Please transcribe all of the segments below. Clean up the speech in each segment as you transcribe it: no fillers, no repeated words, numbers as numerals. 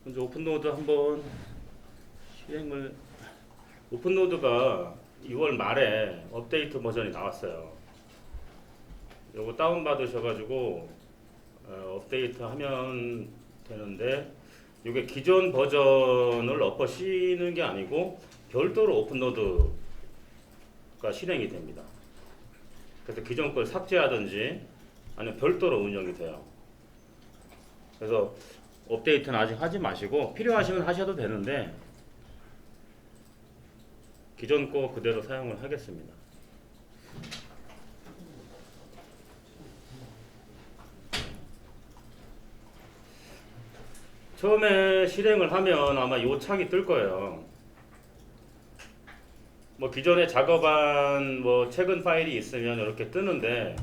먼저 오픈노드 한번 실행을. 오픈노드가 6월 말에 업데이트 버전이 나왔어요. 요거 다운 받으셔가지고 업데이트 하면 되는데, 이게 기존 버전을 엎어씌는 게 아니고 별도로 오픈노드가 실행이 됩니다. 그래서 기존 걸 삭제하든지 아니면 별도로 운영이 돼요. 그래서 업데이트는 아직 하지 마시고 필요하시면 하셔도 되는데 기존 거 그대로 사용을 하겠습니다. 처음에 실행을 하면 아마 요 창이 뜰 거예요. 뭐 기존에 작업한 뭐 최근 파일이 있으면 이렇게 뜨는데,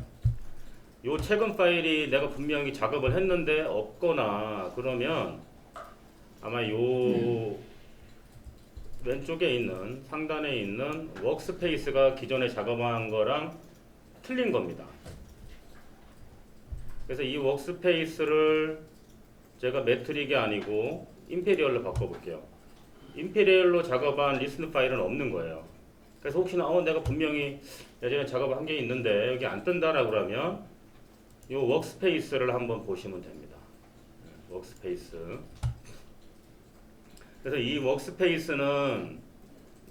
요 최근 파일이 내가 분명히 작업을 했는데 없거나 그러면 아마 요 왼쪽에 있는 상단에 있는 워크스페이스가 기존에 작업한 거랑 틀린 겁니다. 그래서 이 워크스페이스를 제가 매트릭이 아니고 임페리얼로 바꿔볼게요. 임페리얼로 작업한 리스트 파일은 없는 거예요. 그래서 혹시나 내가 분명히 예전에 작업을 한 게 있는데 여기 안 뜬다라고 그러면 이 워크스페이스를 한번 보시면 됩니다. 워크스페이스. 그래서 이 워크스페이스는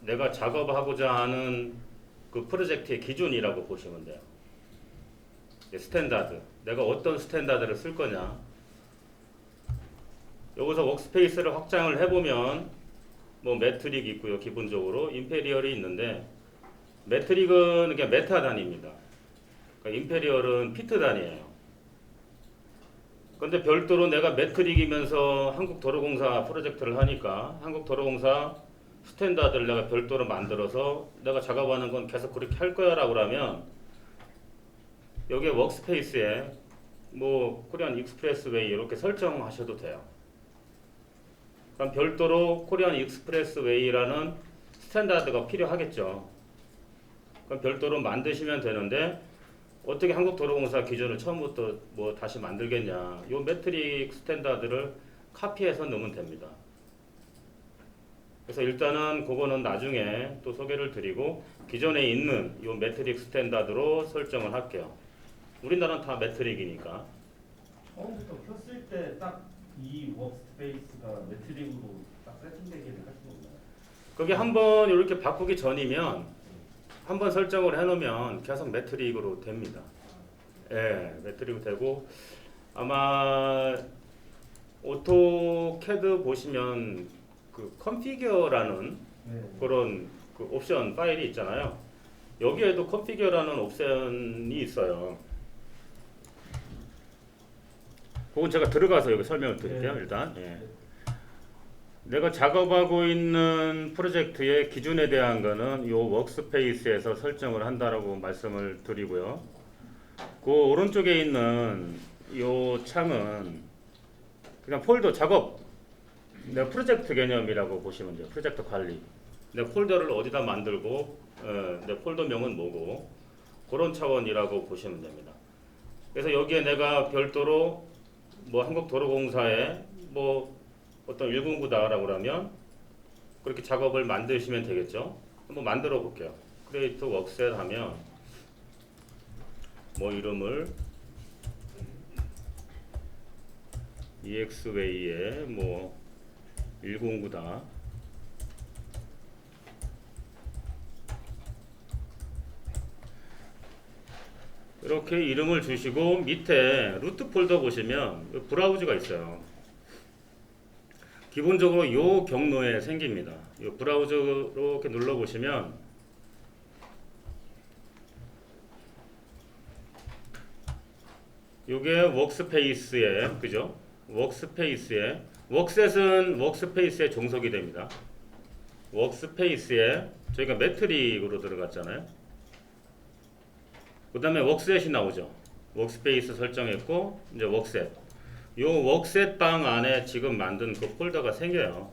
내가 작업하고자 하는 그 프로젝트의 기준이라고 보시면 돼요. 스탠다드. 내가 어떤 스탠다드를 쓸 거냐. 여기서 워크스페이스를 확장을 해보면 뭐 매트릭이 있고요. 기본적으로 임페리얼이 있는데, 매트릭은 그냥 메타 단위입니다. 그러니까 임페리얼은 피트 단위예요. 그런데 별도로 내가 매트릭이면서 한국도로공사 프로젝트를 하니까 한국도로공사 스탠다드를 내가 별도로 만들어서 내가 작업하는 건 계속 그렇게 할 거야 라고 하면 여기에 워크스페이스에 뭐 코리안 익스프레스웨이 이렇게 설정하셔도 돼요. 그럼 별도로 코리안 익스프레스웨이라는 스탠다드가 필요하겠죠. 그럼 별도로 만드시면 되는데, 어떻게 한국도로공사 기준을 처음부터 뭐 다시 만들겠냐. 요 매트릭 스탠다드를 카피해서 넣으면 됩니다. 그래서 일단은 그거는 나중에 또 소개를 드리고 기존에 있는 요 매트릭 스탠다드로 설정을 할게요. 우리나라는 다 매트릭이니까. 처음부터 켰을 때 딱 이 워크스페이스가 매트릭으로 딱 세팅되기를 하신 건가요? 그게 한번 이렇게 바꾸기 전이면 한번 설정을 해놓으면 계속 매트릭으로 됩니다. 예, 매트릭으로 되고, 아마 오토캐드 보시면 그 컨피규어라는 네. 그런 그 옵션 파일이 있잖아요. 여기에도 컨피규어라는 옵션이 있어요. 그건 제가 들어가서 여기 설명을 드릴게요. 네. 일단 내가 작업하고 있는 프로젝트의 기준에 대한 거는 이 워크스페이스에서 설정을 한다라고 말씀을 드리고요. 그 오른쪽에 있는 이 창은 그냥 폴더 작업, 내 프로젝트 개념이라고 보시면 돼요. 프로젝트 관리. 내 폴더를 어디다 만들고 내 폴더명은 뭐고, 그런 차원이라고 보시면 됩니다. 그래서 여기에 내가 별도로 뭐 한국도로공사에 뭐 어떤 109다라고 하면 그렇게 작업을 만드시면 되겠죠. 한번 만들어 볼게요. 크리에이트 워크셋 하면 뭐 이름을 EXWay에 뭐 109다 이렇게 이름을 주시고, 밑에 루트 폴더 보시면 브라우저가 있어요. 기본적으로 이 경로에 생깁니다. 이 브라우저로 이렇게 눌러 보시면 이게 워크스페이스에, 그죠? 워크스페이스에, 워크셋은 워크스페이스에 종속이 됩니다. 워크스페이스에 저희가 매트릭으로 들어갔잖아요. 그 다음에 워크셋이 나오죠. 워크스페이스 설정했고 이제 워크셋. 이 워크셋 방 안에 지금 만든 그 폴더가 생겨요.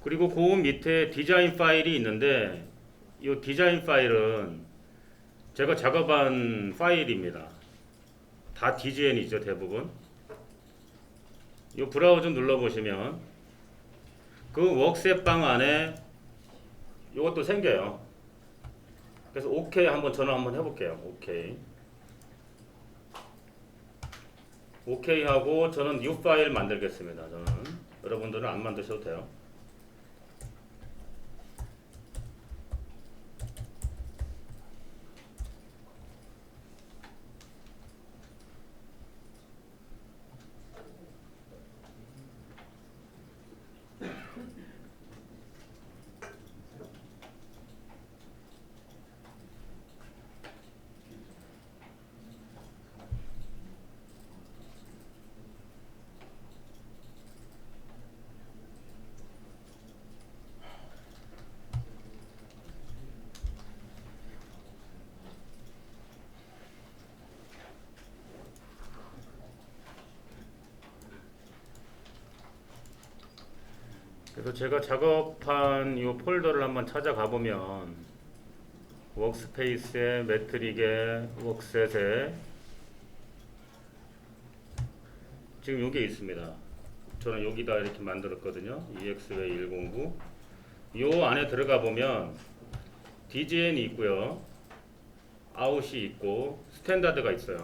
그리고 그 밑에 디자인 파일이 있는데, 이 디자인 파일은 제가 작업한 파일입니다. 다 DGN이죠 대부분. 이 브라우저 눌러보시면 그 웍셋 방 안에 이것도 생겨요. 그래서 OK 한번 저는 한번 해볼게요. OK 하고 저는 new 파일 만들겠습니다. 저는 여러분들은 안 만드셔도 돼요. 그래서 제가 작업한 이 폴더를 한번 찾아가 보면 워크스페이스에 매트릭에 웍셋에 지금 여기 있습니다. 저는 여기다 이렇게 만들었거든요. EXWay 109. 요 안에 들어가 보면 DGN이 있고요. 아웃이 있고 스탠다드가 있어요.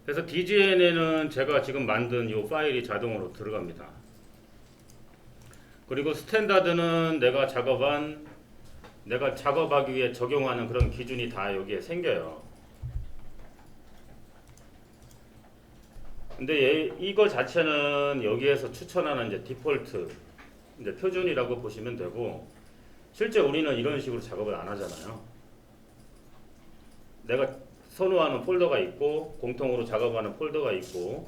그래서 DGN에는 제가 지금 만든 이 파일이 자동으로 들어갑니다. 그리고 스탠다드는 내가 작업하기 위해 적용하는 그런 기준이 다 여기에 생겨요. 근데 이거 자체는 여기에서 추천하는 이제 디폴트, 이제 표준이라고 보시면 되고, 실제 우리는 이런 식으로 작업을 안 하잖아요. 내가 선호하는 폴더가 있고, 공통으로 작업하는 폴더가 있고,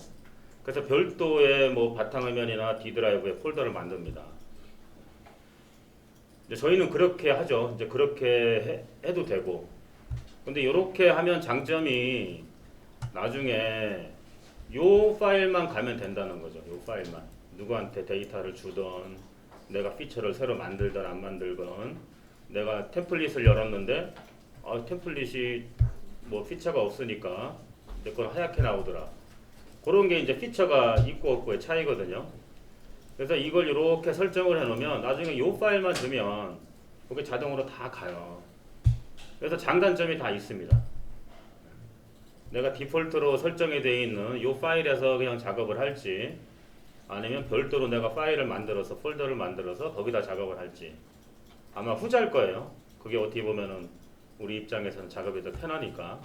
그래서 별도의 뭐 바탕화면이나 D 드라이브에 폴더를 만듭니다. 이제 저희는 그렇게 하죠. 이제 그렇게 해도 되고. 근데 이렇게 하면 장점이 나중에 요 파일만 가면 된다는 거죠. 요 파일만. 누구한테 데이터를 주던, 내가 피처를 새로 만들던 안 만들건, 내가 템플릿을 열었는데 템플릿이 뭐 피처가 없으니까 내 건 하얗게 나오더라. 그런 게 이제 피처가 있고 없고의 차이거든요. 그래서 이걸 이렇게 설정을 해놓으면 나중에 이 파일만 주면 그게 자동으로 다 가요. 그래서 장단점이 다 있습니다. 내가 디폴트로 설정이 되어 있는 이 파일에서 그냥 작업을 할지, 아니면 별도로 내가 파일을 만들어서 폴더를 만들어서 거기다 작업을 할지, 아마 후자일 거예요. 그게 어떻게 보면은 우리 입장에서는 작업이 더 편하니까.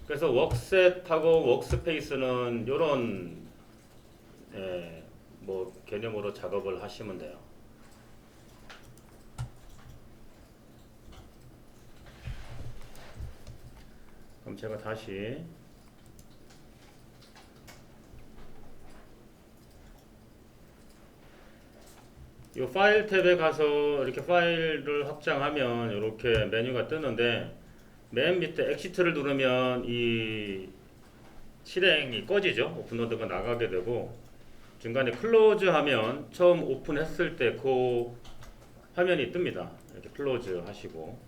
그래서 웍셋하고 워크스페이스는 이런 뭐 개념으로 작업을 하시면 돼요. 그럼 제가 다시 이 파일 탭에 가서 이렇게 파일을 확장하면 이렇게 메뉴가 뜨는데, 맨 밑에 엑시트를 누르면 이 실행이 꺼지죠. 오픈로드가 나가게 되고, 중간에 클로즈 하면 처음 오픈했을 때 그 화면이 뜹니다. 이렇게 클로즈 하시고,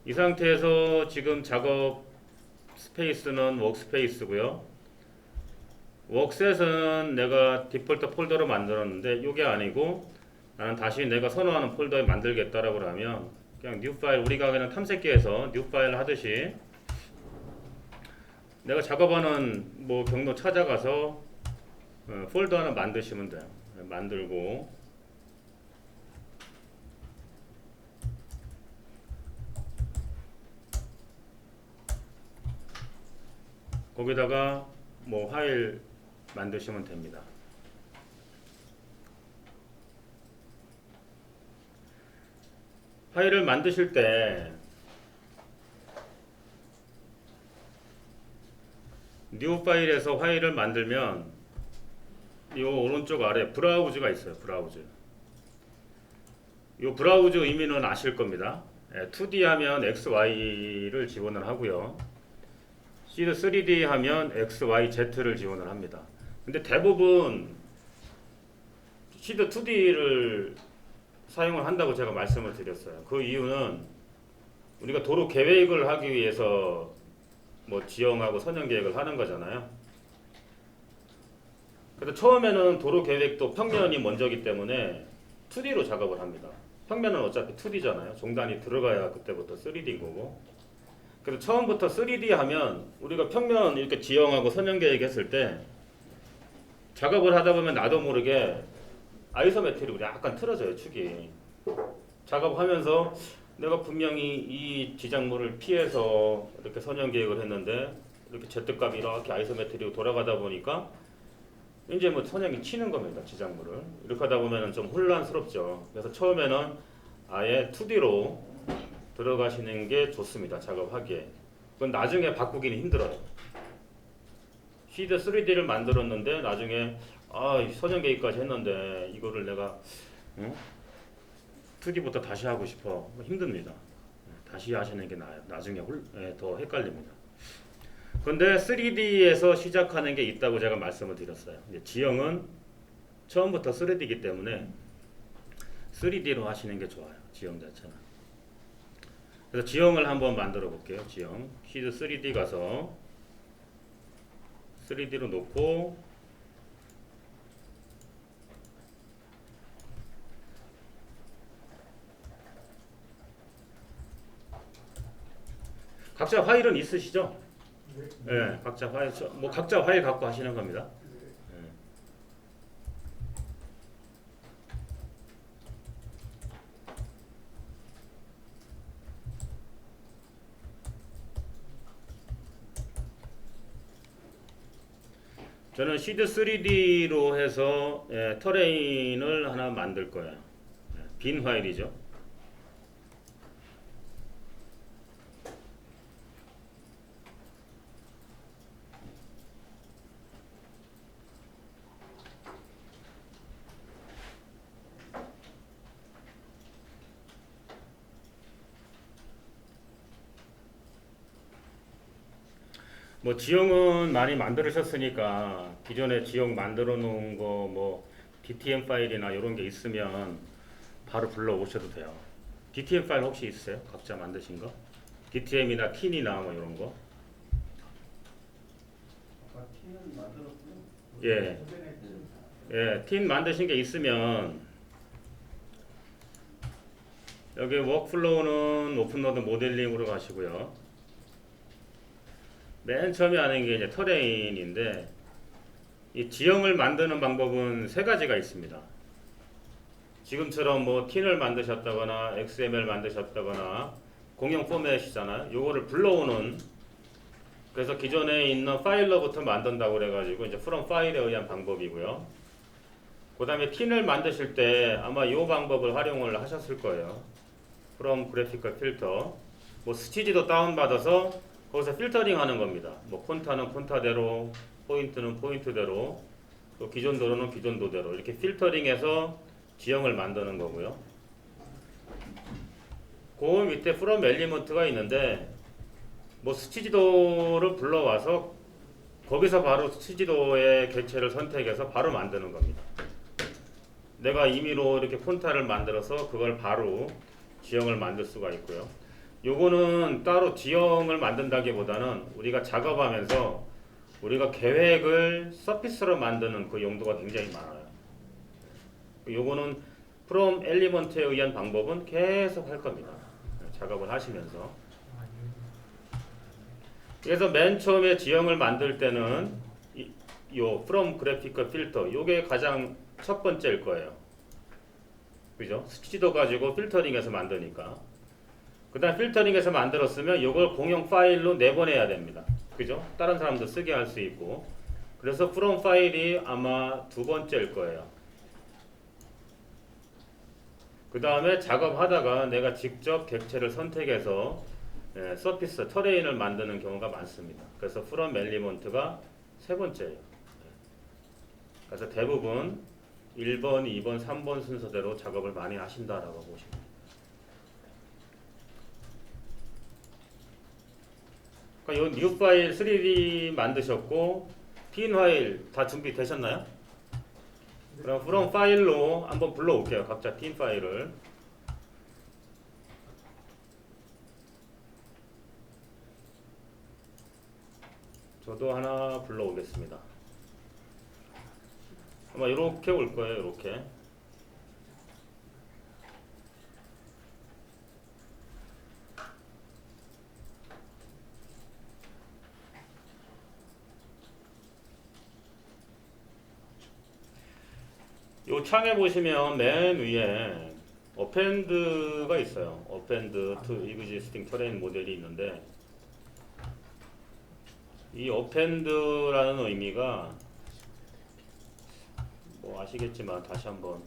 이 상태에서 지금 작업 스페이스는 워크스페이스고요. 웍셋은 내가 디폴트 폴더로 만들었는데 이게 아니고, 나는 다시 내가 선호하는 폴더에 만들겠다라고 하면 그냥 뉴 파일, 우리가 그냥 탐색기에서 뉴 파일 하듯이 내가 작업하는 뭐 경로 찾아가서 폴더 하나 만드시면 돼요. 만들고, 거기다가 뭐 파일 만드시면 됩니다. 파일을 만드실 때 뉴 파일에서 파일을 만들면 이 오른쪽 아래 브라우즈가 있어요. 브라우즈. 이 브라우즈 의미는 아실 겁니다. 2D 하면 XY를 지원을 하고요. 시드 3D 하면 XYZ를 지원을 합니다. 근데 대부분 시드 2D를 사용을 한다고 제가 말씀을 드렸어요. 그 이유는 우리가 도로 계획을 하기 위해서 뭐 지형하고 선형 계획을 하는 거잖아요. 그래서 처음에는 도로 계획도 평면이 먼저기 때문에 2D로 작업을 합니다. 평면은 어차피 2D잖아요. 종단이 들어가야 그때부터 3D인 거고. 그래서 처음부터 3D 하면 우리가 평면 이렇게 지형하고 선형 계획했을 때 작업을 하다 보면 나도 모르게 아이소메트릭으로 약간 틀어져요, 축이. 작업하면서 내가 분명히 이 지작물을 피해서 이렇게 선형 계획을 했는데 이렇게 Z값이 이렇게 아이소메트릭으로 돌아가다 보니까 이제 뭐 선형이 치는 겁니다, 지작물을. 이렇게 하다 보면 좀 혼란스럽죠. 그래서 처음에는 아예 2D로 들어가시는 게 좋습니다, 작업하기에. 그건 나중에 바꾸기는 힘들어요. 시드 3D를 만들었는데 나중에 선형 계획까지 했는데 이거를 내가 2D부터 다시 하고 싶어. 힘듭니다. 다시 하시는 게 나아요. 나중에 더 헷갈립니다. 근데 3D에서 시작하는 게 있다고 제가 말씀을 드렸어요. 이제 지형은 처음부터 3D이기 때문에 3D로 하시는 게 좋아요. 지형 자체는. 그래서 지형을 한번 만들어 볼게요. 지형. 시드 3D 가서 3D로 놓고 각자 파일은 있으시죠? 네, 각자 파일 뭐 각자 파일 갖고 하시는 겁니다. 네. 저는 시드 3D로 해서 터레인을 하나 만들 거예요. 빈 파일이죠. 뭐 지형은 많이 만들으셨으니까 기존에 지형 만들어 놓은 거 뭐 DTM 파일이나 이런 게 있으면 바로 불러 오셔도 돼요. DTM 파일 혹시 있으세요? 각자 만드신 거? DTM이나 틴이나 뭐 이런 거? 아까 티는 만들었고요. 예. 예, 틴 만드신 게 있으면 여기 워크플로우는 오픈노드 모델링으로 가시고요. 맨 처음에 하는 게 이제 터레인인데 이 지형을 만드는 방법은 세 가지가 있습니다. 지금처럼 뭐 틴을 만드셨다거나 XML 만드셨다거나 공용 포맷이잖아요. 요거를 불러오는, 그래서 기존에 있는 파일로부터 만든다고 그래가지고 이제 from 파일에 의한 방법이고요. 그 다음에 틴을 만드실 때 아마 이 방법을 활용을 하셨을 거예요. from graphical filter, 뭐 스티지도 다운받아서 거기서 필터링 하는 겁니다. 뭐 콘타는 콘타대로, 포인트는 포인트대로, 또 기존 도로는 기존 도대로 이렇게 필터링해서 지형을 만드는 거고요. 그 밑에 from 엘리먼트가 있는데 뭐 스티지도를 불러와서 거기서 바로 스티지도의 객체를 선택해서 바로 만드는 겁니다. 내가 임의로 이렇게 폰타를 만들어서 그걸 바로 지형을 만들 수가 있고요. 요거는 따로 지형을 만든다기보다는 우리가 작업하면서 우리가 계획을 서피스로 만드는 그 용도가 굉장히 많아요. 요거는 from 엘리먼트에 의한 방법은 계속 할 겁니다. 작업을 하시면서. 그래서 맨 처음에 지형을 만들 때는 요 from graphical filter 요게 가장 첫 번째일 거예요. 그죠? 스티지도 가지고 필터링해서 만드니까. 그 다음 필터링해서 만들었으면 이걸 공용 파일로 내보내야 됩니다. 그죠? 다른 사람도 쓰게 할 수 있고. 그래서 from 파일이 아마 두 번째일 거예요. 그 다음에 작업하다가 내가 직접 객체를 선택해서 서피스, 터레인을 만드는 경우가 많습니다. 그래서 from 엘리먼트가 세 번째예요. 그래서 대부분 1번, 2번, 3번 순서대로 작업을 많이 하신다라고 보시면 됩니다. 그러니까 이 new 파일 3D 만드셨고 틴 파일 다 준비되셨나요? 그럼 from 파일로 한번 불러올게요. 각자 팀 파일을. 저도 하나 불러오겠습니다. 아마 이렇게 올 거예요. 이렇게. 요 창에 보시면 맨 위에 append가 있어요. append to existing terrain 모델이 있는데 이 append라는 의미가 뭐 아시겠지만 다시 한번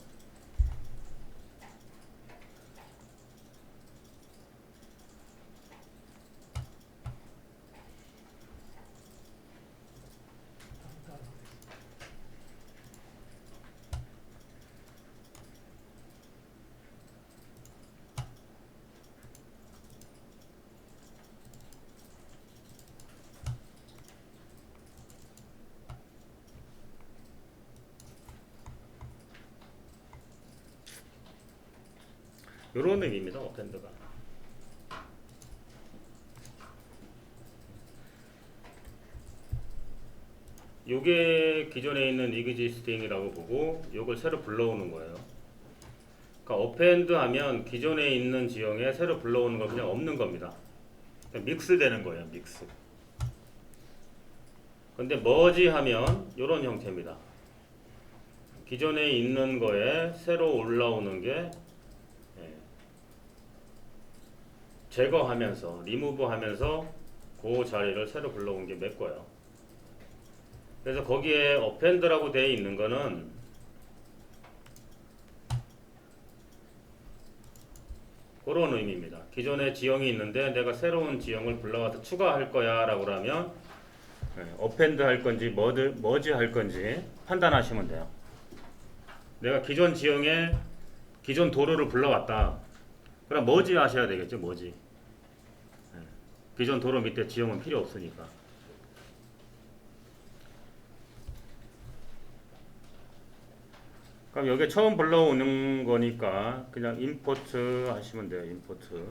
이런 의미입니다. append가. 요게 기존에 있는 existing이라고 보고 요걸 새로 불러오는 거예요. 그러니까 append 하면 기존에 있는 지형에 새로 불러오는 거 그냥 없는 겁니다. 그냥 믹스 되는 거예요. 믹스. 근데 merge 하면 요런 형태입니다. 기존에 있는 거에 새로 올라오는 게 제거하면서 리무브 하면서 그 자리를 새로 불러온 게 메꿔요. 그래서 거기에 append라고 되어 있는 거는 그런 의미입니다. 기존에 지형이 있는데 내가 새로운 지형을 불러와서 추가할 거야 라고 하면 append 할 건지 merge 할 건지 판단하시면 돼요. 내가 기존 지형에 기존 도로를 불러왔다. 그럼 merge 하셔야 되겠죠. merge. 기존 도로 밑에 지형은 필요 없으니까. 그럼 여기 처음 불러오는 거니까 그냥 import 하시면 돼요. import.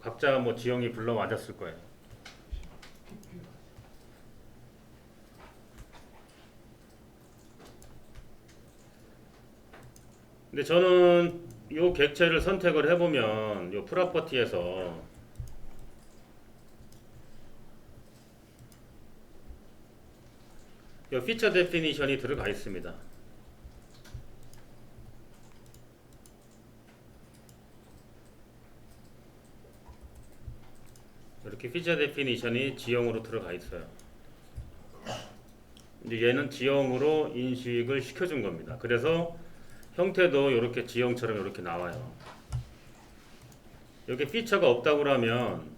각자 뭐 지형이 불러와졌을 거예요. 근데 저는 요 객체를 선택을 해보면 요 프로퍼티에서 요 피처 데피니션이 들어가 있습니다. 이렇게 피처 데피니션이 지형으로 들어가 있어요. 이제 얘는 지형으로 인식을 시켜준 겁니다. 그래서 형태도 이렇게 지형처럼 이렇게 나와요. 여기 피처가 없다고 하면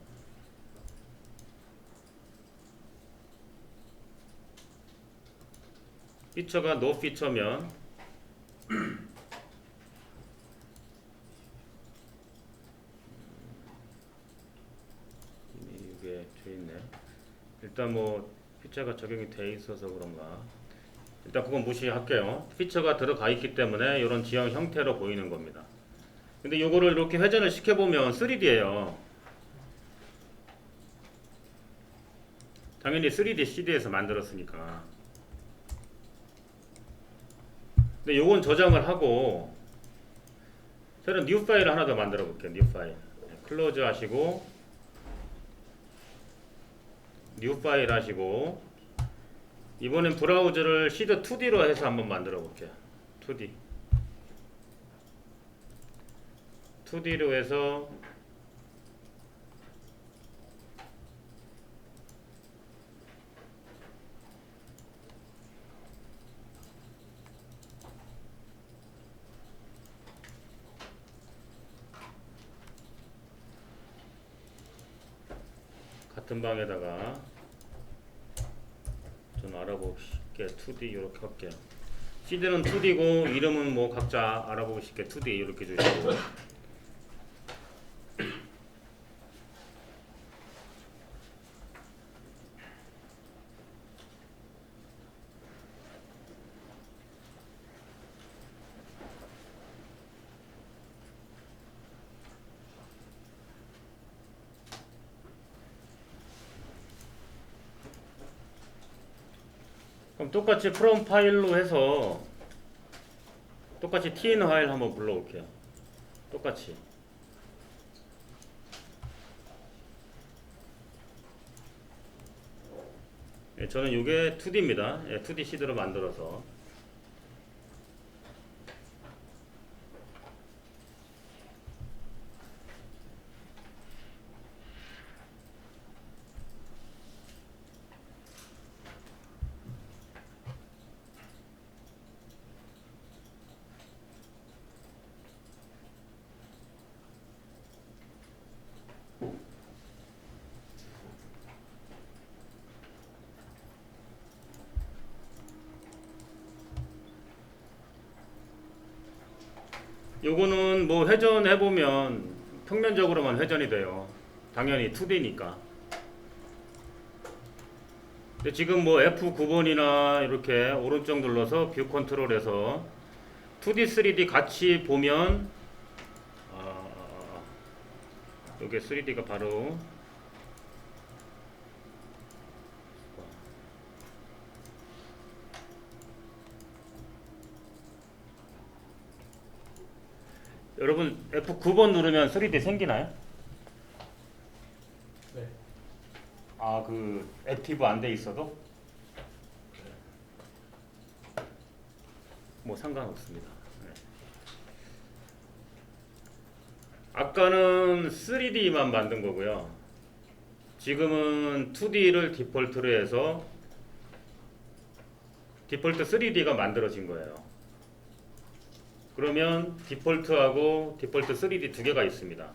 피처가 no 피처면 이게 돼 있네. 일단 뭐 피처가 적용이 돼 있어서 그런가. 일단 그건 무시할게요. 피처가 들어가 있기 때문에 이런 지형 형태로 보이는 겁니다. 근데 이거를 이렇게 회전을 시켜보면 3D예요. 당연히 3D CD에서 만들었으니까. 근데 요건 저장을 하고 새로운 뉴 파일을 하나 더 만들어 볼게요. 뉴 파일. 클로즈 하시고 뉴 파일 하시고 이번엔 브라우저를 시드 2D로 해서 한번 만들어 볼게요. 2D로 해서 같은 방에다가 좀 알아보기 쉽게 2D 이렇게 할게요. 시드는 2D고 이름은 뭐 각자 알아보기 쉽게 2D 이렇게 주시고 그럼 똑같이 from 파일로 해서 똑같이 tin 파일 한번 불러올게요. 똑같이. 예, 저는 이게 2D입니다. 예, 2D 시드로 만들어서. 요거는 뭐 회전해보면 평면적으로만 회전이 돼요. 당연히 2D니까. 근데 지금 뭐 F9번이나 이렇게 오른쪽 눌러서 뷰 컨트롤해서 2D, 3D 같이 보면 요게 3D가 바로 여러분 F9번 누르면 3D 생기나요? 네. 아, 그 액티브 안 돼 있어도 뭐 상관없습니다. 네. 아까는 3D만 만든 거고요. 지금은 2D를 디폴트로 해서 디폴트 3D가 만들어진 거예요. 그러면 디폴트하고 디폴트 3D 두 개가 있습니다.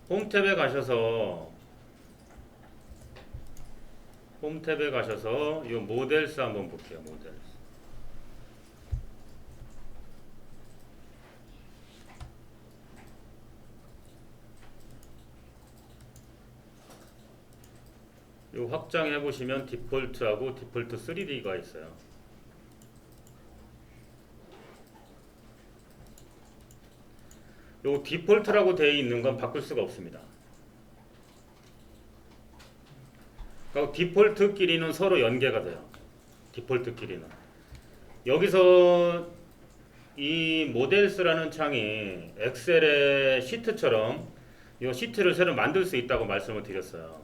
홈 탭에 가셔서 이 모델스 한번 볼게요. 모델스. 이 확장해 보시면 디폴트하고 디폴트 3D가 있어요. 요 디폴트라고 되어 있는 건 바꿀 수가 없습니다. 그러니까 디폴트끼리는 서로 연계가 돼요. 디폴트끼리는. 여기서 이 모델스라는 창이 엑셀의 시트처럼 이 시트를 새로 만들 수 있다고 말씀을 드렸어요.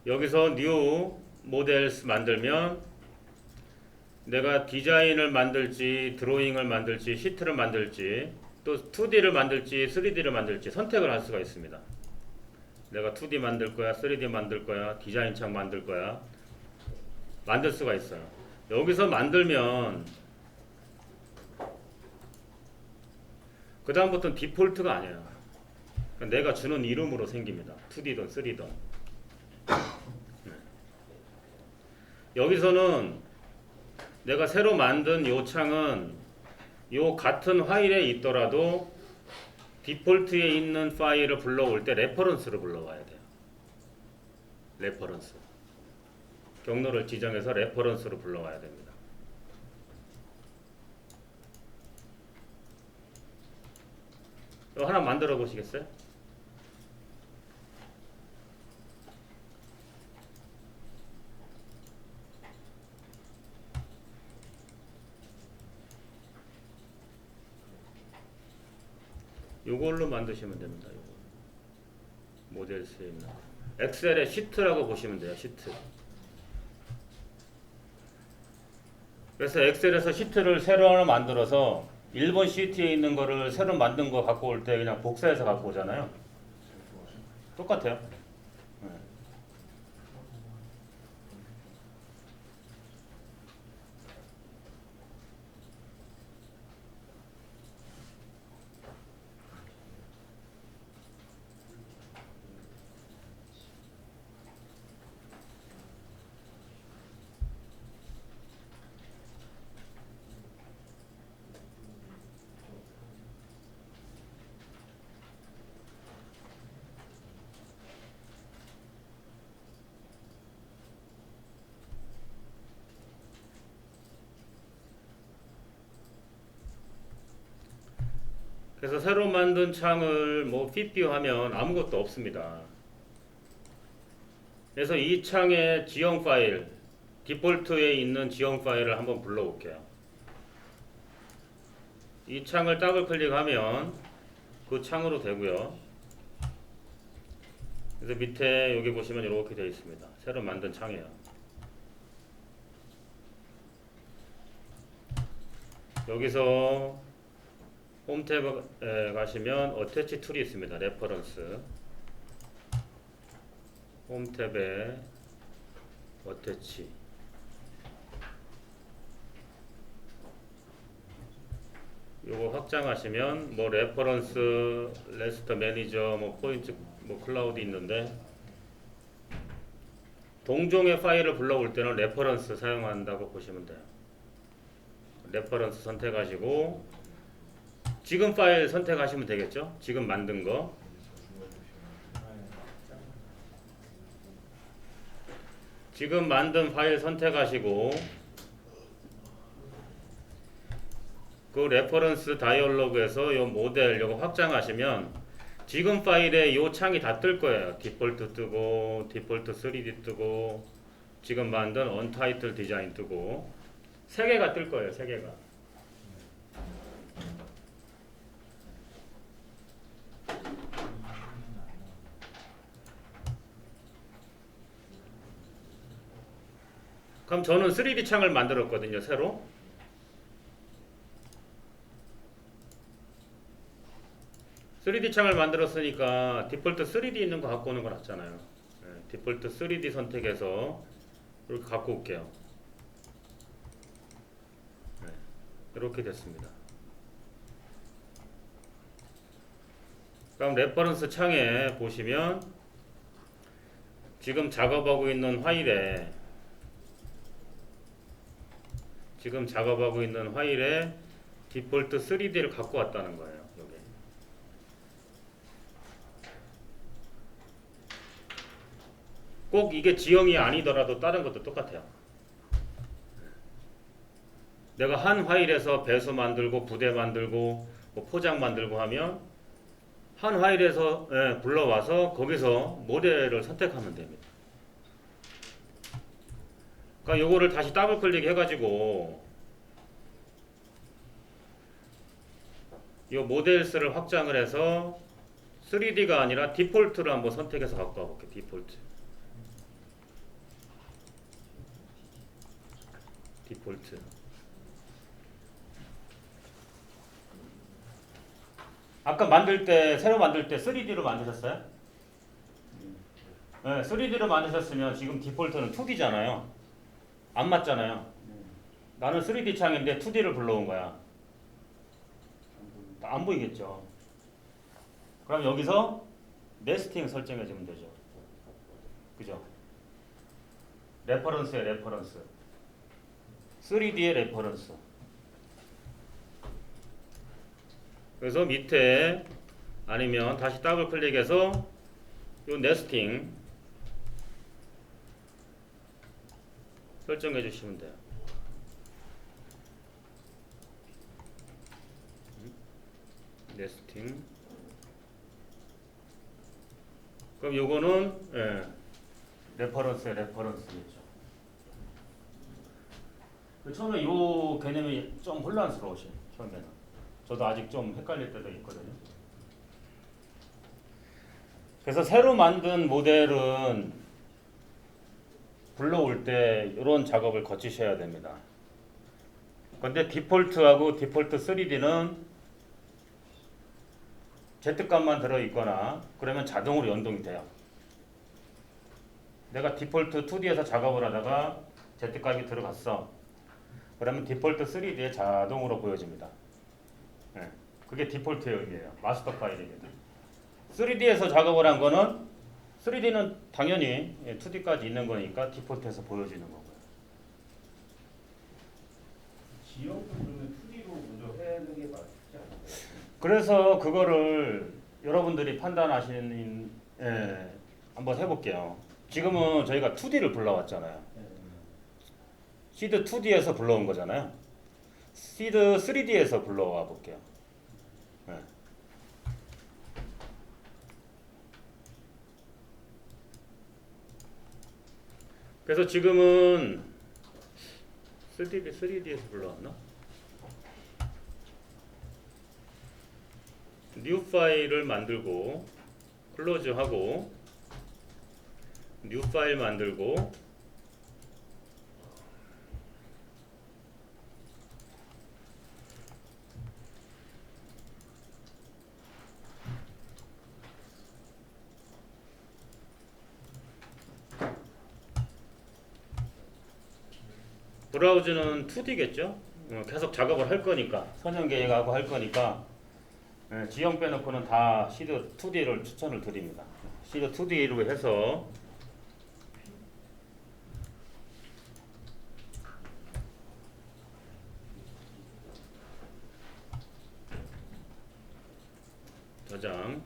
여기서 new 모델스 만들면 내가 디자인을 만들지, 드로잉을 만들지, 시트를 만들지, 또 2D를 만들지 3D를 만들지 선택을 할 수가 있습니다. 내가 2D 만들 거야, 3D 만들 거야, 디자인 창 만들 거야, 만들 수가 있어요. 여기서 만들면 그 다음부터는 디폴트가 아니에요. 그러니까 내가 주는 이름으로 생깁니다. 2D든 3D든. 여기서는 내가 새로 만든 요 창은 요 같은 파일에 있더라도 디폴트에 있는 파일을 불러올 때 레퍼런스를 불러와야 돼요. 레퍼런스. 경로를 지정해서 레퍼런스로 불러와야 됩니다. 이거 하나 만들어 보시겠어요? 요걸로 만드시면 됩니다. 요거. 모델스에 있는 거. 엑셀의 시트라고 보시면 돼요. 시트. 그래서 엑셀에서 시트를 새로 하나 만들어서 1번 시트에 있는 거를 새로 만든 거 갖고 올 때 그냥 복사해서 갖고 오잖아요. 똑같아요. 네. 그래서 새로 만든 창을 뭐 핏뷰 하면 아무것도 없습니다. 그래서 이 창의 지형 파일, 디폴트에 있는 지형 파일을 한번 불러볼게요. 이 창을 더블 클릭하면 그 창으로 되고요. 그래서 밑에 여기 보시면 이렇게 되어 있습니다. 새로 만든 창이에요. 여기서 홈 탭에 가시면 어태치 툴이 있습니다. 레퍼런스. 홈 탭에 어태치. 요거 확장하시면 뭐 레퍼런스, 레스터 매니저, 뭐 포인트, 뭐 클라우드 있는데 동종의 파일을 불러올 때는 레퍼런스 사용한다고 보시면 돼요. 레퍼런스 선택하시고 지금 파일 선택하시면 되겠죠? 지금 만든 거. 지금 만든 파일 선택하시고 그 레퍼런스 다이얼로그에서 요 모델 요거 확장하시면 지금 파일에 요 창이 다 뜰 거예요. 디폴트 뜨고 디폴트 3D 뜨고 지금 만든 언타이틀 디자인 뜨고 세 개가 뜰 거예요. 세 개가. 그럼 저는 3D 창을 만들었거든요. 새로. (3D) 창을 만들었으니까 디폴트 3D 있는 거 갖고 오는 거 낫잖아요. 네, 디폴트 3D 선택해서 이렇게 갖고 올게요. 네, 이렇게 됐습니다. 그럼 레퍼런스 창에 보시면 지금 작업하고 있는 파일에 디폴트 3D를 갖고 왔다는 거예요. 여기. 꼭 이게 지형이 아니더라도 다른 것도 똑같아요. 내가 한 파일에서 배수 만들고 부대 만들고 뭐 포장 만들고 하면 한 파일에서 불러와서 거기서 모델을 선택하면 됩니다. 그러니까 요거를 다시 더블 클릭 해가지고 요 모델스를 확장을 해서 3D가 아니라 디폴트를 한번 선택해서 갖고 와볼게요. 디폴트. 아까 새로 만들 때 3D로 만드셨어요? 네, 3D로 만드셨으면 지금 디폴트는 2D잖아요. 안 맞잖아요. 나는 3D 창인데 2D를 불러온 거야. 안 보이겠죠. 그럼 여기서 네스팅 설정해 주면 되죠. 그죠? 레퍼런스에 레퍼런스. 3D의 레퍼런스. 그래서 밑에 아니면 다시 더블 클릭해서 요 네스팅 설정해 주시면 돼요. 네스팅. 그럼 요거는 레퍼런스의 레퍼런스겠죠. 처음에 요 개념이 좀 혼란스러우셔요. 처음에는. 저도 아직 좀 헷갈릴 때도 있거든요. 그래서 새로 만든 모델은 불러올 때 이런 작업을 거치셔야 됩니다. 근데 디폴트하고 디폴트 3D는 Z값만 들어있거나 그러면 자동으로 연동이 돼요. 내가 디폴트 2D에서 작업을 하다가 Z값이 들어갔어. 그러면 디폴트 3D에 자동으로 보여집니다. 네, 그게 디폴트의 의미예요. 마스터 파일입니다. 3D에서 작업을 한 거는 3D는 당연히 2D까지 있는 거니까 디폴트에서 보여지는 거고요. 지형을 그러면 2D로 먼저 해는 게 맞지 않나요? 그래서 그거를 여러분들이 판단하시는 한번 해볼게요. 지금은 저희가 2D를 불러왔잖아요. 시드 2D에서 불러온 거잖아요. 시드 3D에서 불러와 볼게요. 네. 그래서 지금은 3D에서 불러왔나? 뉴 파일을 만들고 클로즈하고 뉴 파일 만들고 브라우즈는 2D겠죠? 계속 작업을 할 거니까 선형 계획하고 할 거니까 지형 빼놓고는 다 시드 2D를 추천을 드립니다. 시드 2D로 해서 저장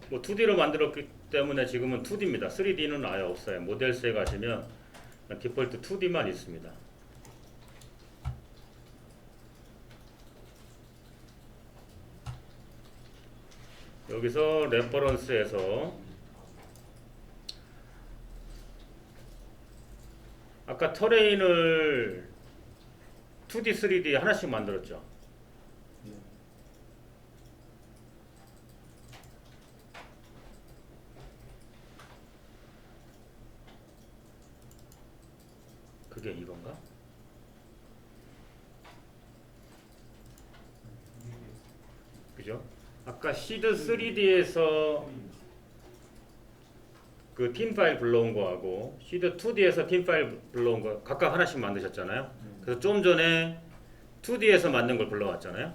뭐 2D로 만들었기 때문에 지금은 2D입니다. 3D는 아예 없어요. 모델스에 가시면 디폴트 2D만 있습니다. 여기서 레퍼런스에서 아까 터레인을 2D, 3D 하나씩 만들었죠. 그게 이건가? 그죠? 아까 시드 3D에서 그 팀 파일 불러온 거하고 시드 2D에서 팀 파일 불러온 거 각각 하나씩 만드셨잖아요. 그래서 좀 전에 2D에서 만든 걸 불러왔잖아요.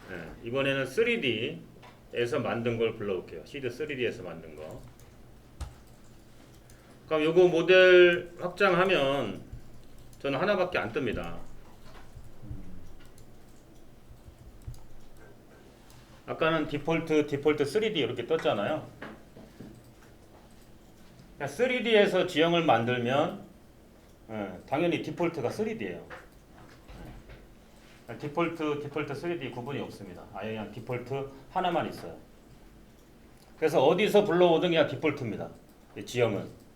네, 이번에는 3D에서 만든 걸 불러올게요. 시드 3D에서 만든 거. 그럼 요거 모델 확장하면 저는 하나밖에 안 뜹니다. 아까는 디폴트 3D 이렇게 떴잖아요. 3D에서 지형을 만들면 당연히 디폴트가 3D예요. 디폴트 3D 구분이 없습니다. 아예 그냥 디폴트 하나만 있어요. 그래서 어디서 불러오든 그냥 디폴트입니다. 이 지형은.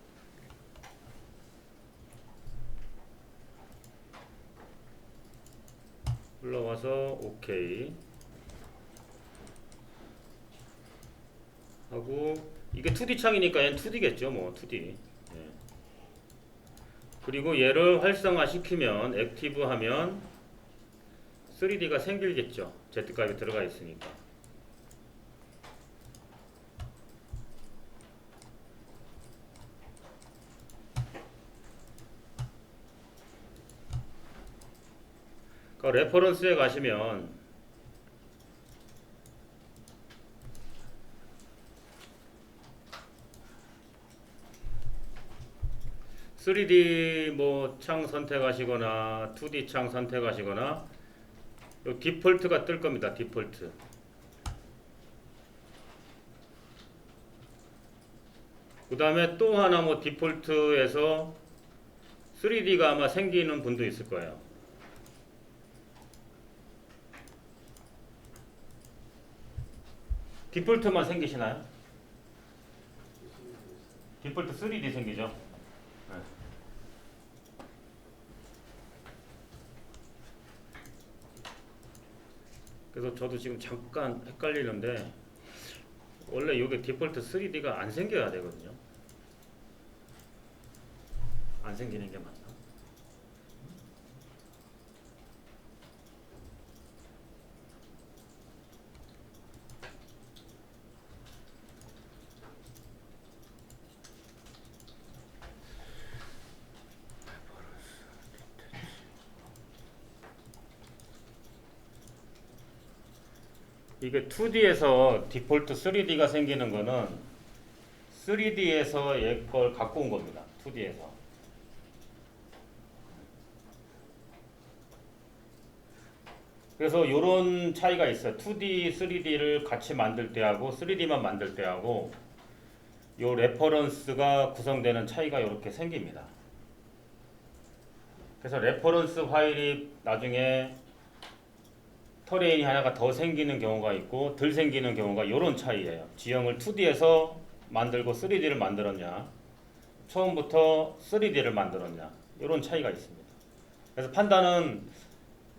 불러와서 OK 하고 이게 2D 창이니까 얘는 2D겠죠. 뭐 2D. 예. 그리고 얘를 활성화 시키면 액티브 하면 3D가 생길겠죠. Z값이 들어가 있으니까. 그 레퍼런스에 가시면 3D 뭐 창 선택하시거나 2D 창 선택하시거나 요 디폴트가 뜰 겁니다. 디폴트. 그 다음에 또 하나 뭐 디폴트에서 3D가 아마 생기는 분도 있을 거예요. 디폴트만 생기시나요? 디폴트 3D 생기죠? 네. 그래서 저도 지금 잠깐 헷갈리는데 원래 이게 디폴트 3D가 안 생겨야 되거든요. 안 생기는 게 맞나? 이게 2D에서 디폴트 3D가 생기는 거는 3D에서 얘 걸 갖고 온 겁니다. 2D에서. 그래서 이런 차이가 있어요. 2D, 3D를 같이 만들 때하고 3D만 만들 때하고 요 레퍼런스가 구성되는 차이가 이렇게 생깁니다. 그래서 레퍼런스 파일이 나중에 터레인이 하나가 더 생기는 경우가 있고 덜 생기는 경우가 이런 차이예요. 지형을 2D에서 만들고 3D를 만들었냐, 처음부터 3D를 만들었냐, 이런 차이가 있습니다. 그래서 판단은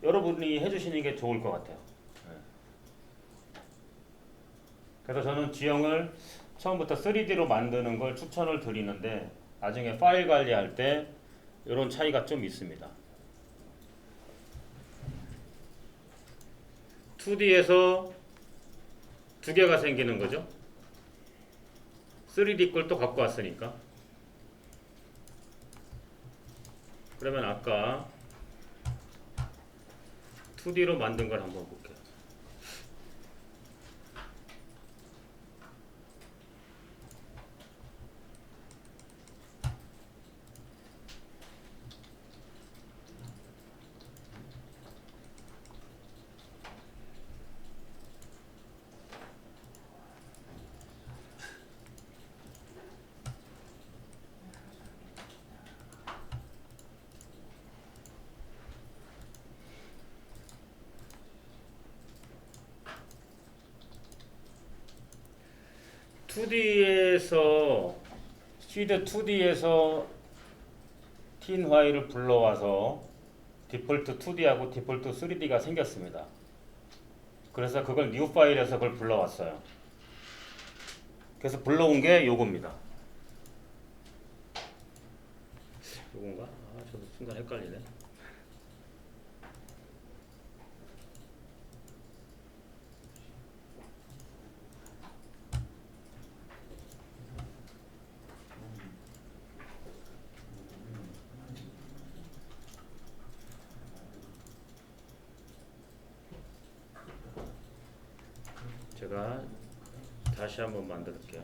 여러분이 해주시는 게 좋을 것 같아요. 네. 그래서 저는 지형을 처음부터 3D로 만드는 걸 추천을 드리는데 나중에 파일 관리할 때 이런 차이가 좀 있습니다. 2D에서 두 개가 생기는 거죠. 3D 걸 또 갖고 왔으니까. 그러면 아까 2D로 만든 걸 한번 볼게요. 시드 2D에서 틴 화일을 불러와서 디폴트 2D하고 디폴트 3D가 생겼습니다. 그래서 그걸 뉴 파일에서 그걸 불러왔어요. 그래서 불러온 게 요겁니다. 요건가? 저도 순간 헷갈리네. 제가 다시 한번 만들게요.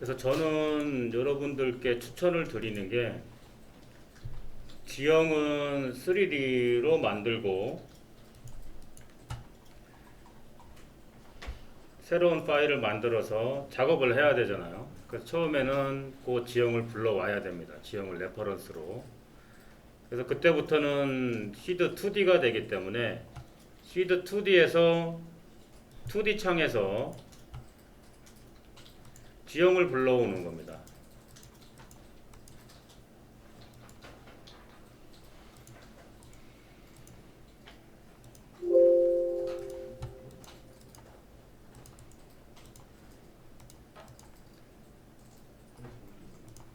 그래서 저는 여러분들께 추천을 드리는 게 지형은 3D로 만들고 새로운 파일을 만들어서 작업을 해야 되잖아요. 그래서 처음에는 그 지형을 불러와야 됩니다. 지형을 레퍼런스로. 그래서 그때부터는 시드 2D가 되기 때문에 시드 2D에서 2D 창에서 지형을 불러오는 겁니다.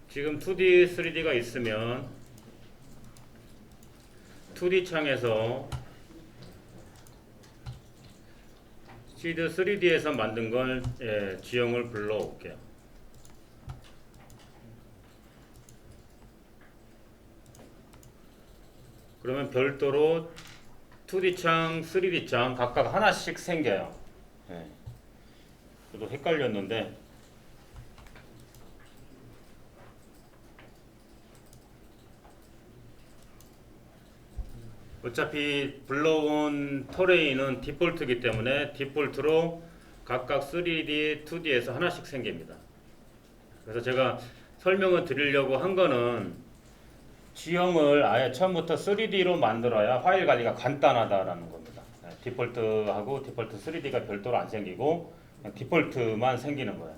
지금 2D, 3D가 있으면 2D 창에서 시드 3D에서 만든 걸 지형을 불러올게요. 그러면 별도로 2D 창, 3D 창 각각 하나씩 생겨요. 저도 헷갈렸는데 어차피 불러온 터레인은 디폴트이기 때문에 디폴트로 각각 3D, 2D에서 하나씩 생깁니다. 그래서 제가 설명을 드리려고 한 거는 지형을 아예 처음부터 3D로 만들어야 파일 관리가 간단하다라는 겁니다. 디폴트하고 디폴트 3D가 별도로 안 생기고 그냥 디폴트만 생기는 거예요.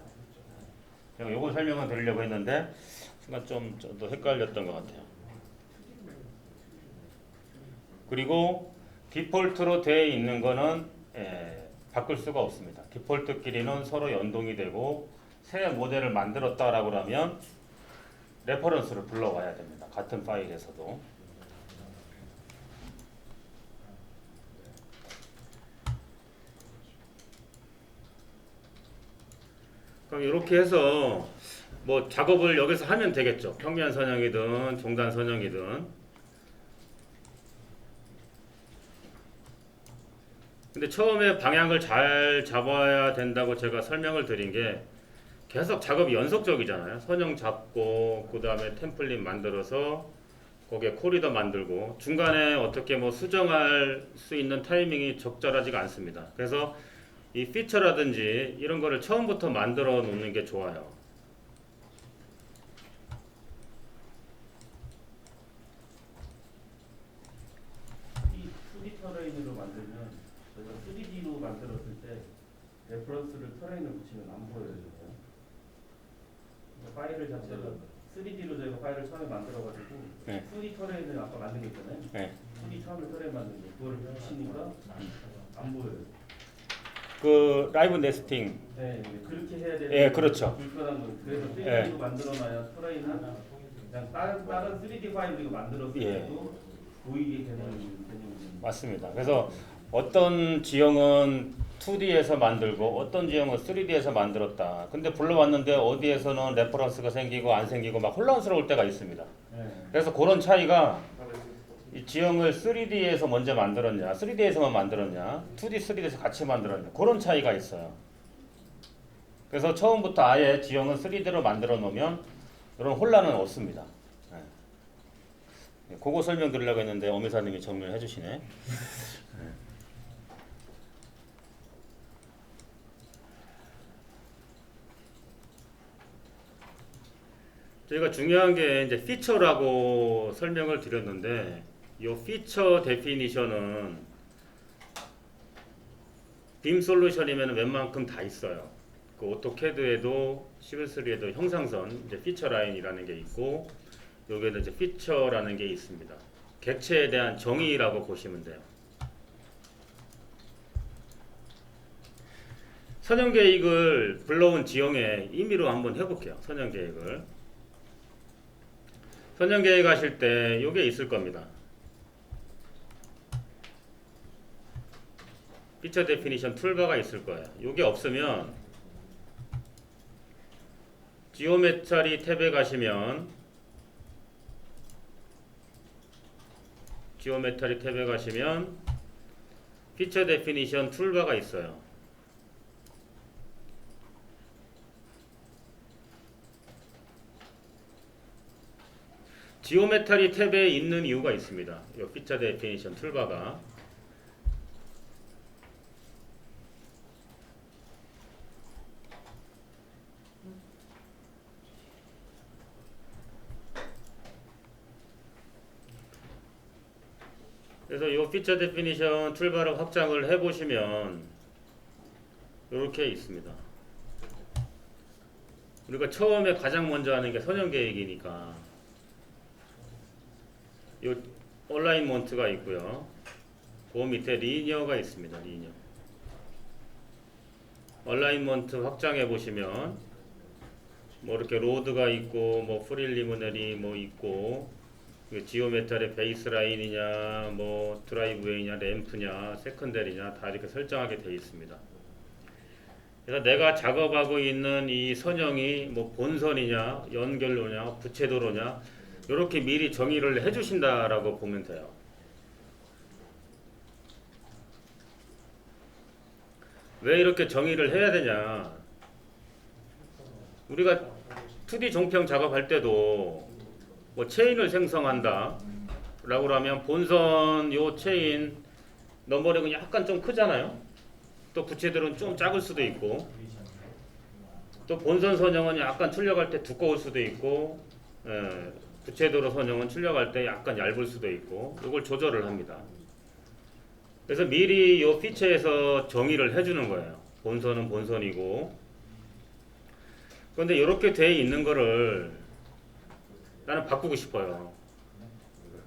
제가 이거 설명을 드리려고 했는데 순간 좀 저도 헷갈렸던 것 같아요. 그리고 디폴트로 되어 있는 거는 바꿀 수가 없습니다. 디폴트끼리는 서로 연동이 되고 새 모델을 만들었다라고 하면 레퍼런스를 불러와야 됩니다. 같은 파일에서도. 그럼 이렇게 해서 뭐 작업을 여기서 하면 되겠죠. 평면 선형이든 종단 선형이든. 근데 처음에 방향을 잘 잡아야 된다고 제가 설명을 드린 게 계속 작업이 연속적이잖아요. 선형 잡고 그 다음에 템플릿 만들어서 거기에 코리더 만들고 중간에 어떻게 뭐 수정할 수 있는 타이밍이 적절하지가 않습니다. 그래서 이 피처라든지 이런 거를 처음부터 만들어 놓는 게 좋아요. 이 2D 터레인으로 만들면 저희가 3D로 만들었을 때 레퍼런스를 터레인을 붙이면 안 보여요. 그러니까 파일을 자체가 3D로 저희가 파일을 처음에 만들어가지고 2D 터레인을 아까 만든 거 있잖아요. 2D 처음에 터레인 만든 거 그거를 붙이니까 안 보여요. 그 라이브 네스팅. 네, 그렇게 해야 되는. 예, 그렇죠. 불편한 건 그래서 3D로 만들어놔야 터레인은 그냥 다른 3D 파일로 만들어서 해도 보이게 되는 개념입니다. 맞습니다. 그래서 어떤 지형은 2D에서 만들고 어떤 지형은 3D에서 만들었다. 근데 불러왔는데 어디에서는 레퍼런스가 생기고 안 생기고 막 혼란스러울 때가 있습니다. 그래서 그런 차이가 이 지형을 3D에서 먼저 만들었냐, 3D에서만 만들었냐, 2D, 3D에서 같이 만들었냐 그런 차이가 있어요. 그래서 처음부터 아예 지형은 3D로 만들어 놓으면 이런 혼란은 없습니다. 그거 설명드리려고 했는데 엄의사님이 정리를 해주시네. 저희가 중요한 게 이제 피처라고 설명을 드렸는데 이 피처 데피니션은 빔 솔루션이면 웬만큼 다 있어요. 그 오토캐드에도 시빌3에도 형상선 이제 피처 라인이라는 게 있고 여기에도 이제 피처라는 게 있습니다. 객체에 대한 정의라고 보시면 돼요. 선형 계획을 불러온 지형에 임의로 한번 해볼게요. 선형 계획을. 선형 계획 하실 때 요게 있을 겁니다. 피처 데피니션 툴바가 있을 거예요. 요게 없으면 지오메트리 탭에 가시면 지오메트리 탭에 가시면 피처 데피니션 툴바가 있어요. 지오메탈리 탭에 있는 이유가 있습니다. 이 피처 데피니션 툴바가. 그래서 이 피처 데피니션 툴바를 확장을 해보시면 이렇게 있습니다. 우리가 처음에 가장 먼저 하는 게 선형 계획이니까 이 얼라인먼트가 있고요. 그 밑에 리니어가 있습니다. 리니어. 얼라인먼트 확장해 보시면 뭐 이렇게 로드가 있고 뭐 프릴리미너리 뭐 있고 지오메탈의 베이스라인이냐 뭐 드라이브웨이냐 램프냐 세컨데리냐 다 이렇게 설정하게 되어 있습니다. 그래서 내가 작업하고 있는 이 선형이 뭐 본선이냐 연결로냐 부채도로냐 이렇게 미리 정의를 해주신다라고 보면 돼요. 왜 이렇게 정의를 해야 되냐? 우리가 2D 종평 작업할 때도 뭐 체인을 생성한다 라고 하면 본선 요 체인 넘버링은 약간 좀 크잖아요. 또 부채들은 좀 작을 수도 있고 또 본선 선형은 약간 출력할 때 두꺼울 수도 있고 부채도로 선형은 출력할 때 약간 얇을 수도 있고 이걸 조절을 합니다. 그래서 미리 이 피처에서 정의를 해주는 거예요. 본선은 본선이고. 그런데 이렇게 돼 있는 거를 나는 바꾸고 싶어요.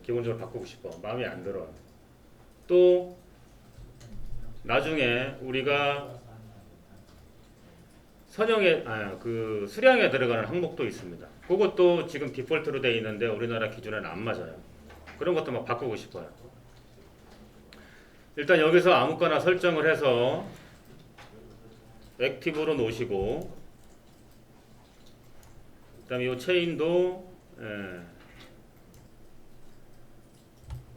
기본적으로 바꾸고 싶어. 마음에 안 들어. 또 나중에 우리가 선형에 그 수량에 들어가는 항목도 있습니다. 그것도 지금 디폴트로 되어 있는데 우리나라 기준에는 안 맞아요. 그런 것도 막 바꾸고 싶어요. 일단 여기서 아무거나 설정을 해서 액티브로 놓으시고 그 다음에 이 체인도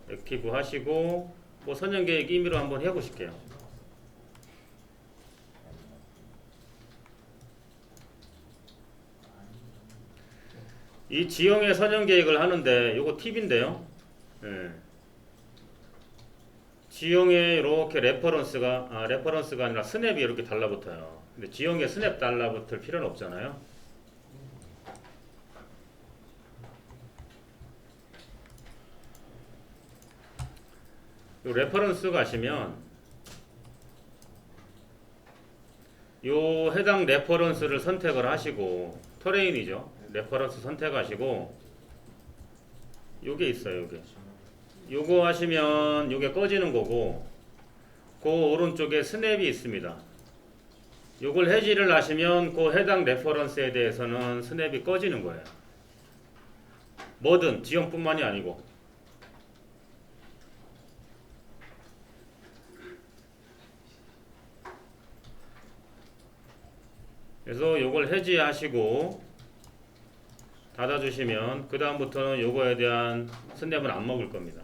액티브 하시고 뭐 선형 계획 임의로 한번 해보실게요. 이 지형의 선형 계획을 하는데 요거 팁인데요. 지형에 이렇게 레퍼런스가 아니라 스냅이 이렇게 달라붙어요. 근데 지형에 스냅 달라붙을 필요는 없잖아요. 요 레퍼런스 가시면 요 해당 레퍼런스를 선택을 하시고 터레인이죠. 레퍼런스 선택하시고 요게 있어요. 요게 요거 하시면 요게 꺼지는 거고 그 오른쪽에 스냅이 있습니다. 요걸 해지를 하시면 그 해당 레퍼런스에 대해서는 스냅이 꺼지는 거예요. 뭐든 지형뿐만이 아니고. 그래서 요걸 해지하시고 닫아주시면 그 다음부터는 요거에 대한 스냅은 안 먹을 겁니다.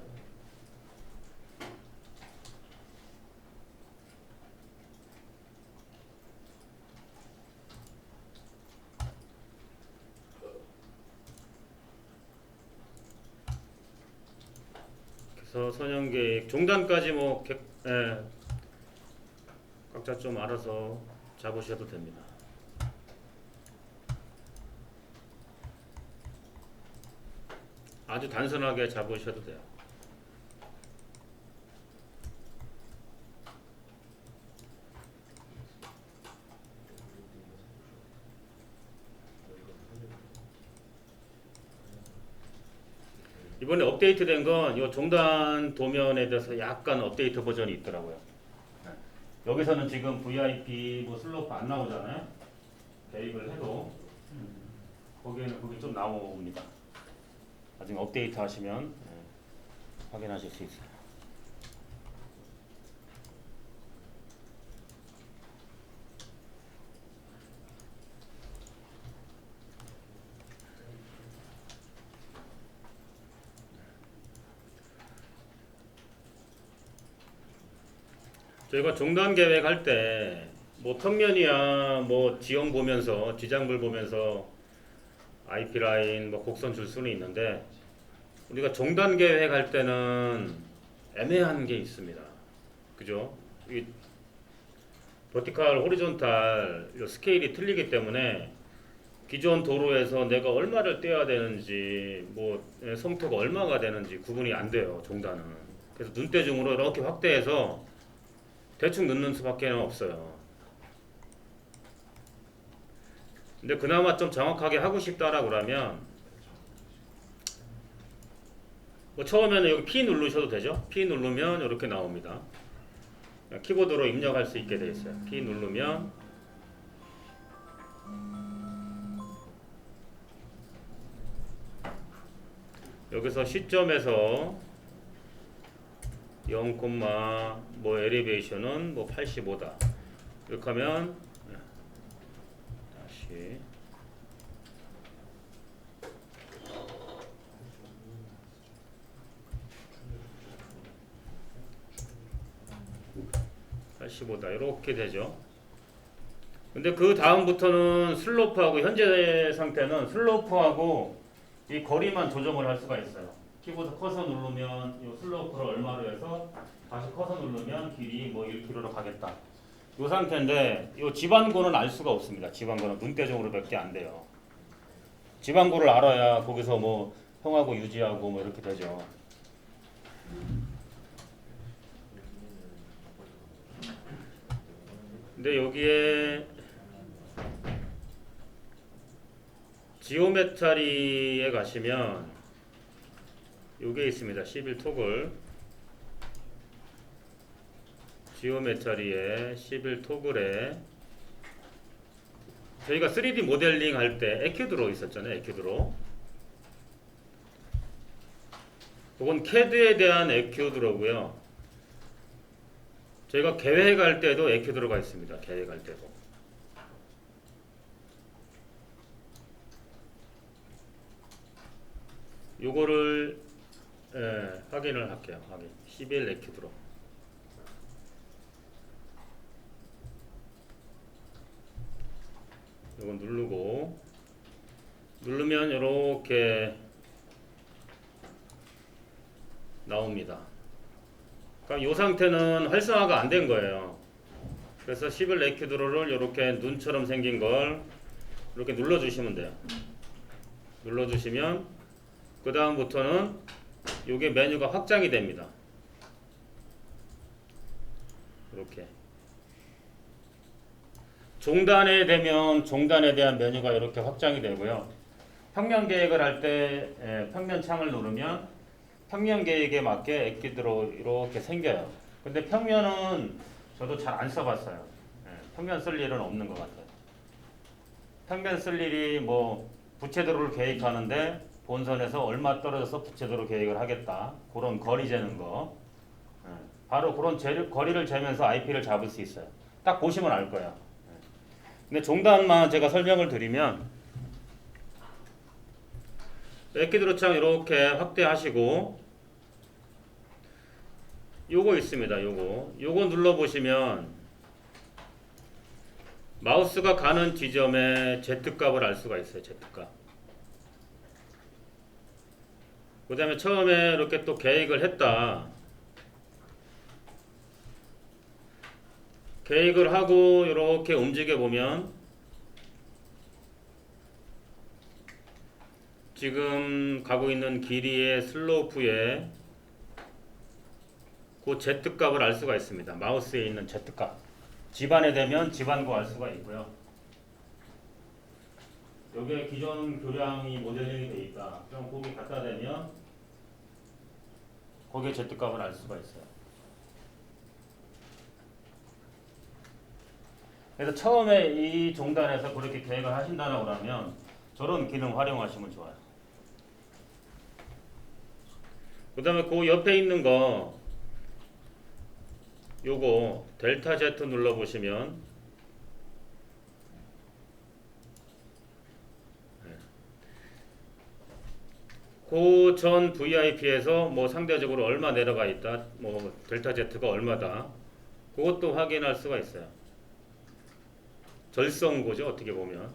그래서 선형계획 종단까지 뭐 각자 좀 알아서 잡으셔도 됩니다. 아주 단순하게 잡으셔도 돼요. 이번에 업데이트된 건 이 종단 도면에 대해서 약간 업데이트 버전이 있더라고요. 여기서는 지금 VIP 뭐 슬로프 안 나오잖아요. 대입을 해도 거기에는 그게 좀 나옵니다. 나중에 업데이트 하시면 확인하실 수 있어요. 저희가 종단 계획할 때 뭐 평면이야 뭐 지형 보면서 지장불 보면서 IP 라인 뭐 곡선 줄 수는 있는데 우리가 종단 계획할 때는 애매한 게 있습니다. 그죠? 이 버티칼, 호리존탈 스케일이 틀리기 때문에 기존 도로에서 내가 얼마를 떼야 되는지 뭐 성토가 얼마가 되는지 구분이 안 돼요. 종단은. 그래서 눈대중으로 이렇게 확대해서 대충 넣는 수밖에 없어요. 근데 그나마 좀 정확하게 하고 싶다라고 그러면 뭐 처음에는 여기 P 누르셔도 되죠. P 누르면 이렇게 나옵니다. 키보드로 입력할 수 있게 돼 있어요. P 누르면 여기서 시점에서 0, 뭐 엘리베이션은 뭐 85다. 이렇게 하면 다시 85다 이렇게 되죠. 근데 그 다음부터는 슬로프하고 현재 상태는 슬로프하고 이 거리만 조정을 할 수가 있어요. 키보드 커서 누르면 이 슬로프를 얼마로 해서 다시 커서 누르면 길이 뭐 1km로 가겠다. 이 상태인데 이 지반고는 알 수가 없습니다. 지반고는 눈대중으로밖에 안 돼요. 지반고를 알아야 거기서 뭐 형하고 유지하고 뭐 이렇게 되죠. 근데 여기에 지오메타리에 가시면 요게 있습니다. 11 토글. 지오메타리에 11 토글에 저희가 3D 모델링 할 때 에큐드로 있었잖아요. 에큐드로. 그건 CAD에 대한 에큐드로고요. 저희가 계획할 때도 에큐드로가 있습니다. 계획할 때도. 요거를 확인을 할게요. 확인. 11 에큐드로. 요거 누르고 누르면 이렇게 나옵니다. 그러니까 이 상태는 활성화가 안 된 거예요. 그래서 11 에큐드로를 이렇게 눈처럼 생긴 걸 이렇게 눌러주시면 돼요. 눌러주시면 그 다음부터는 이게 메뉴가 확장이 됩니다. 이렇게 종단에 되면 종단에 대한 메뉴가 이렇게 확장이 되고요. 평면 계획을 할 때 평면 창을 누르면 평면 계획에 맞게 에큐드로 이렇게 생겨요. 근데 평면은 저도 잘 안 써봤어요. 평면 쓸 일은 없는 것 같아요. 평면 쓸 일이 뭐 부채도로를 계획하는데 본선에서 얼마 떨어져서 부채도로 계획을 하겠다. 그런 거리 재는 거. 바로 그런 거리를 재면서 IP를 잡을 수 있어요. 딱 보시면 알 거예요. 근데 종단만 제가 설명을 드리면 에큐드로 창 이렇게 확대하시고 요거 있습니다. 요거 눌러보시면 마우스가 가는 지점에 Z값을 알 수가 있어요. Z값. 그 다음에 처음에 이렇게 또 계획을 했다. 계획을 하고 이렇게 움직여 보면 지금 가고 있는 길이의 슬로프에 그 Z값을 알 수가 있습니다. 마우스에 있는 Z값. 지반에 되면 지반고 알 수가 있고요. 여기에 기존 교량이 모델링이 되어 있다. 그럼 거기 갖다 대면 거기에 Z값을 알 수가 있어요. 그래서 처음에 이 종단에서 그렇게 계획을 하신다고 하면 저런 기능 활용하시면 좋아요. 그 다음에 그 옆에 있는 거 요거 델타 Z 눌러보시면 그 전 VIP에서 뭐 상대적으로 얼마 내려가 있다, 뭐 델타 Z가 얼마다, 그것도 확인할 수가 있어요. 절성고죠, 어떻게 보면.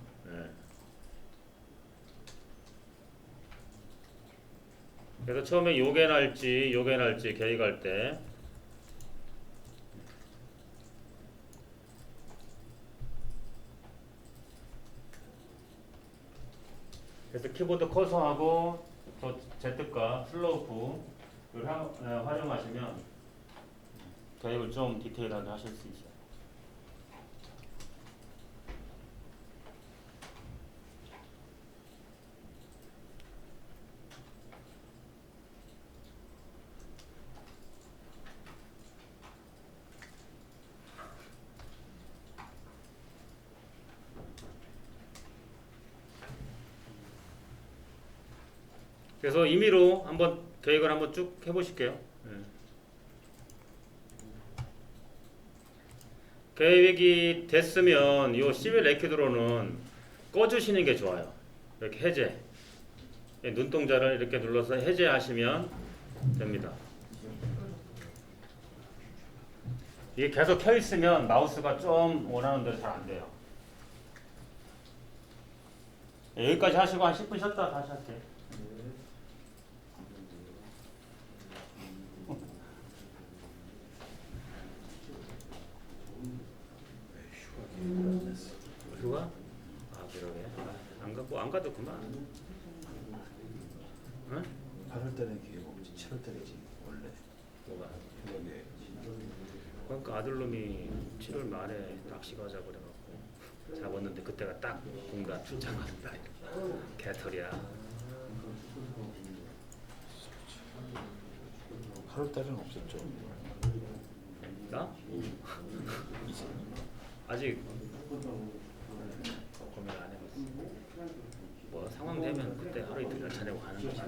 그래서 처음에 요게 날지 계획할 때 그래서 키보드 커서하고 저 Z가 슬로우프를 활용하시면 계획을 좀 디테일하게 하실 수 있어요. 그래서 임의로 한번 계획을 한번 쭉 해보실게요. 계획이 됐으면 이 시빌 에큐드로는 꺼주시는 게 좋아요. 이렇게 해제. 눈동자를 이렇게 눌러서 해제하시면 됩니다. 이게 계속 켜 있으면 마우스가 좀 원하는 대로 잘 안 돼요. 여기까지 하시고 한 10분 쉬었다 다시 할게요. 휴가? 아 그러게. 안 가도 그만. 응? 8월 달에 기회 없지. 7월 달이지 원래. 뭐가? 휴가게. 그러니까 아들놈이 7월 말에 낚시 가자 그래갖고 잡았는데 그때가 딱 공단 출장하는 날. 개털이야. 8월 달에는 없었죠. 나? 아직 고민 안 해봤어. 뭐 상황 되면 그때 하루 이틀 연차 내고 가는 거지.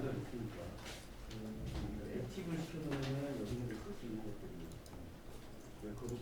액티브를 시켜놓으면 여기는 쓸수 있는 것들이 왜 그렇게